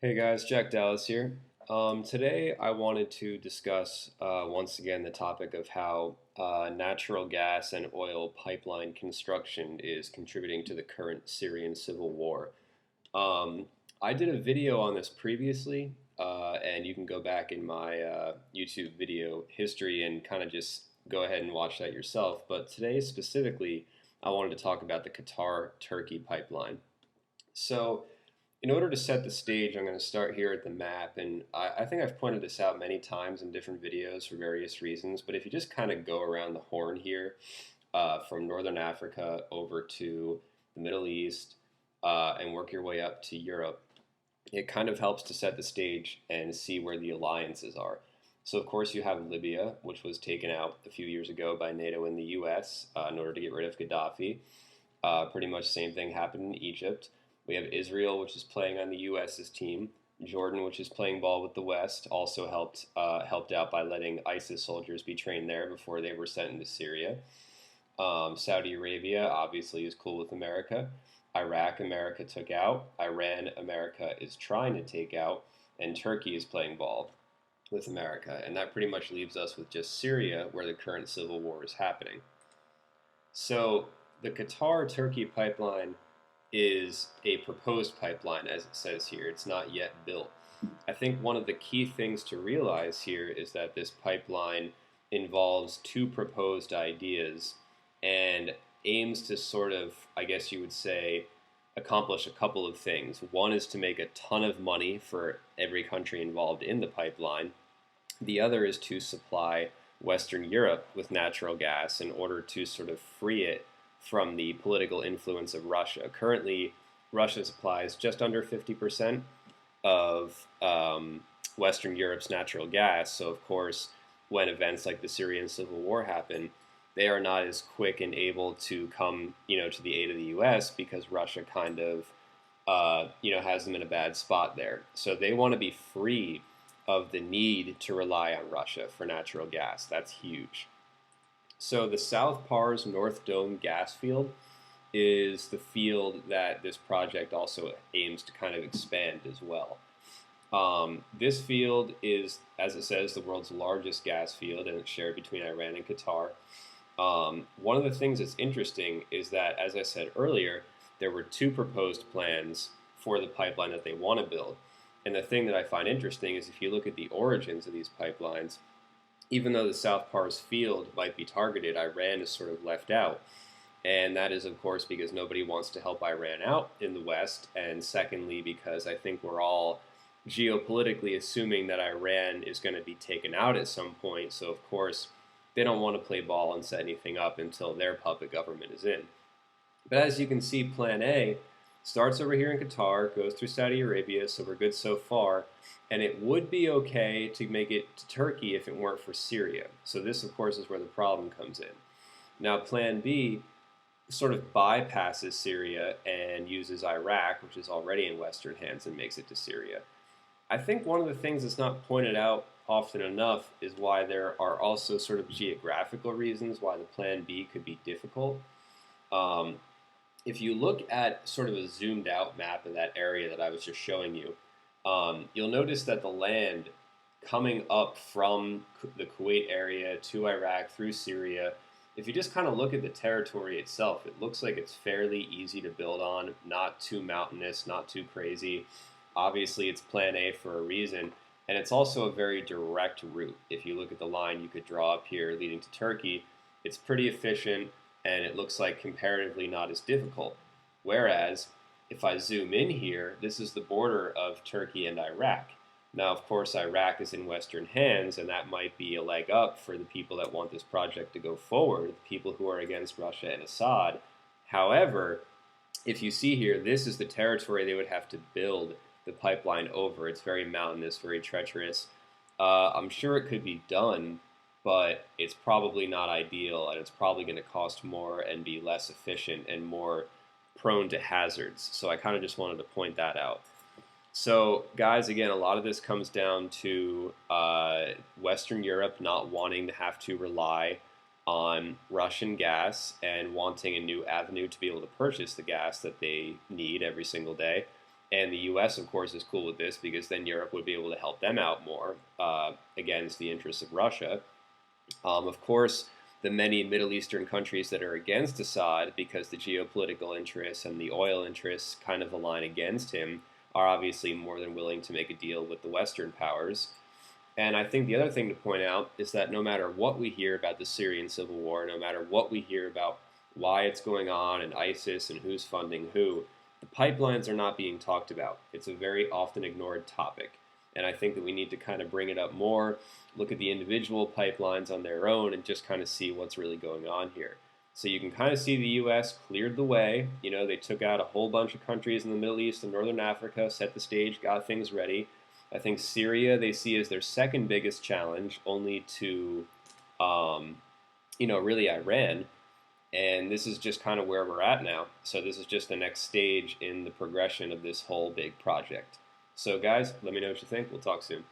Hey guys, Jack Dallas here. Today I wanted to discuss once again the topic of how natural gas and oil pipeline construction is contributing to the current Syrian Civil War. Um, I did a video on this previously, and you can go back in my YouTube video history and kind of just go ahead and watch that yourself. But today specifically, I wanted to talk about the Qatar-Turkey pipeline. So, in order to set the stage, I'm going to start here at the map, and I think I've pointed this out many times in different videos for various reasons, but if you just kind of go around the horn here, from Northern Africa over to the Middle East, and work your way up to Europe, it kind of helps to set the stage and see where the alliances are. So, of course, you have Libya, which was taken out a few years ago by NATO and the US in order to get rid of Gaddafi. Pretty much the same thing happened in Egypt. We have Israel, which is playing on the U.S.'s team. Jordan, which is playing ball with the West, also helped out by letting ISIS soldiers be trained there before they were sent into Syria. Saudi Arabia obviously is cool with America. Iraq, America took out. Iran, America is trying to take out. And Turkey is playing ball with America. And that pretty much leaves us with just Syria, where the current civil war is happening. So the Qatar-Turkey pipeline is a proposed pipeline, as it says here. It's not yet built. I think one of the key things to realize here is that this pipeline involves two proposed ideas and aims to sort of, I guess you would say, accomplish a couple of things. One is to make a ton of money for every country involved in the pipeline. The other is to supply Western Europe with natural gas in order to sort of free it from the political influence of Russia. Currently, Russia supplies just under 50% of Western Europe's natural gas. So, of course, when events like the Syrian Civil War happen, they are not as quick and able to come, to the aid of the U.S. because Russia kind of, has them in a bad spot there. So they want to be free of the need to rely on Russia for natural gas. That's huge. So the South Pars North Dome gas field is the field that this project also aims to kind of expand as well. This field is, as it says, the world's largest gas field, and it's shared between Iran and Qatar. One of the things that's interesting is that, as I said earlier, there were two proposed plans for the pipeline that they want to build. And the thing that I find interesting is if you look at the origins of these pipelines, even though the South Pars field might be targeted, Iran is sort of left out. And that is, of course, because nobody wants to help Iran out in the West. And secondly, because I think we're all geopolitically assuming that Iran is going to be taken out at some point. So, of course, they don't want to play ball and set anything up until their puppet government is in. But as you can see, Plan A starts over here in Qatar, goes through Saudi Arabia, so we're good so far. And it would be okay to make it to Turkey if it weren't for Syria. So this, of course, is where the problem comes in. Now, Plan B sort of bypasses Syria and uses Iraq, which is already in Western hands, and makes it to Syria. I think one of the things that's not pointed out often enough is why there are also sort of geographical reasons why the Plan B could be difficult. Um, if you look at sort of a zoomed out map of that area that I was just showing you, you'll notice that the land coming up from the Kuwait area to Iraq through Syria, if you just kind of look at the territory itself, it looks like it's fairly easy to build on, not too mountainous, not too crazy. Obviously, it's Plan A for a reason, and it's also a very direct route. If you look at the line you could draw up here leading to Turkey, it's pretty efficient, and it looks like comparatively not as difficult. Whereas, if I zoom in here, this is the border of Turkey and Iraq. Now, of course, Iraq is in Western hands, and that might be a leg up for the people that want this project to go forward, the people who are against Russia and Assad. However, if you see here, this is the territory they would have to build the pipeline over. It's very mountainous, very treacherous. I'm sure it could be done, but it's probably not ideal, and it's probably going to cost more and be less efficient and more prone to hazards. So I kind of just wanted to point that out. So, guys, again, a lot of this comes down to Western Europe not wanting to have to rely on Russian gas and wanting a new avenue to be able to purchase the gas that they need every single day. And the U.S., of course, is cool with this because then Europe would be able to help them out more against the interests of Russia. Of course, the many Middle Eastern countries that are against Assad because the geopolitical interests and the oil interests kind of align against him are obviously more than willing to make a deal with the Western powers. And I think the other thing to point out is that no matter what we hear about the Syrian Civil War, no matter what we hear about why it's going on and ISIS and who's funding who, the pipelines are not being talked about. It's a very often ignored topic. And I think that we need to kind of bring it up more, look at the individual pipelines on their own, and just kind of see what's really going on here. So you can kind of see the U.S. cleared the way. You know, they took out a whole bunch of countries in the Middle East and Northern Africa, set the stage, got things ready. I think Syria they see as their second biggest challenge, only to, um, really Iran. And this is just kind of where we're at now. So this is just the next stage in the progression of this whole big project. So guys, let me know what you think. We'll talk soon.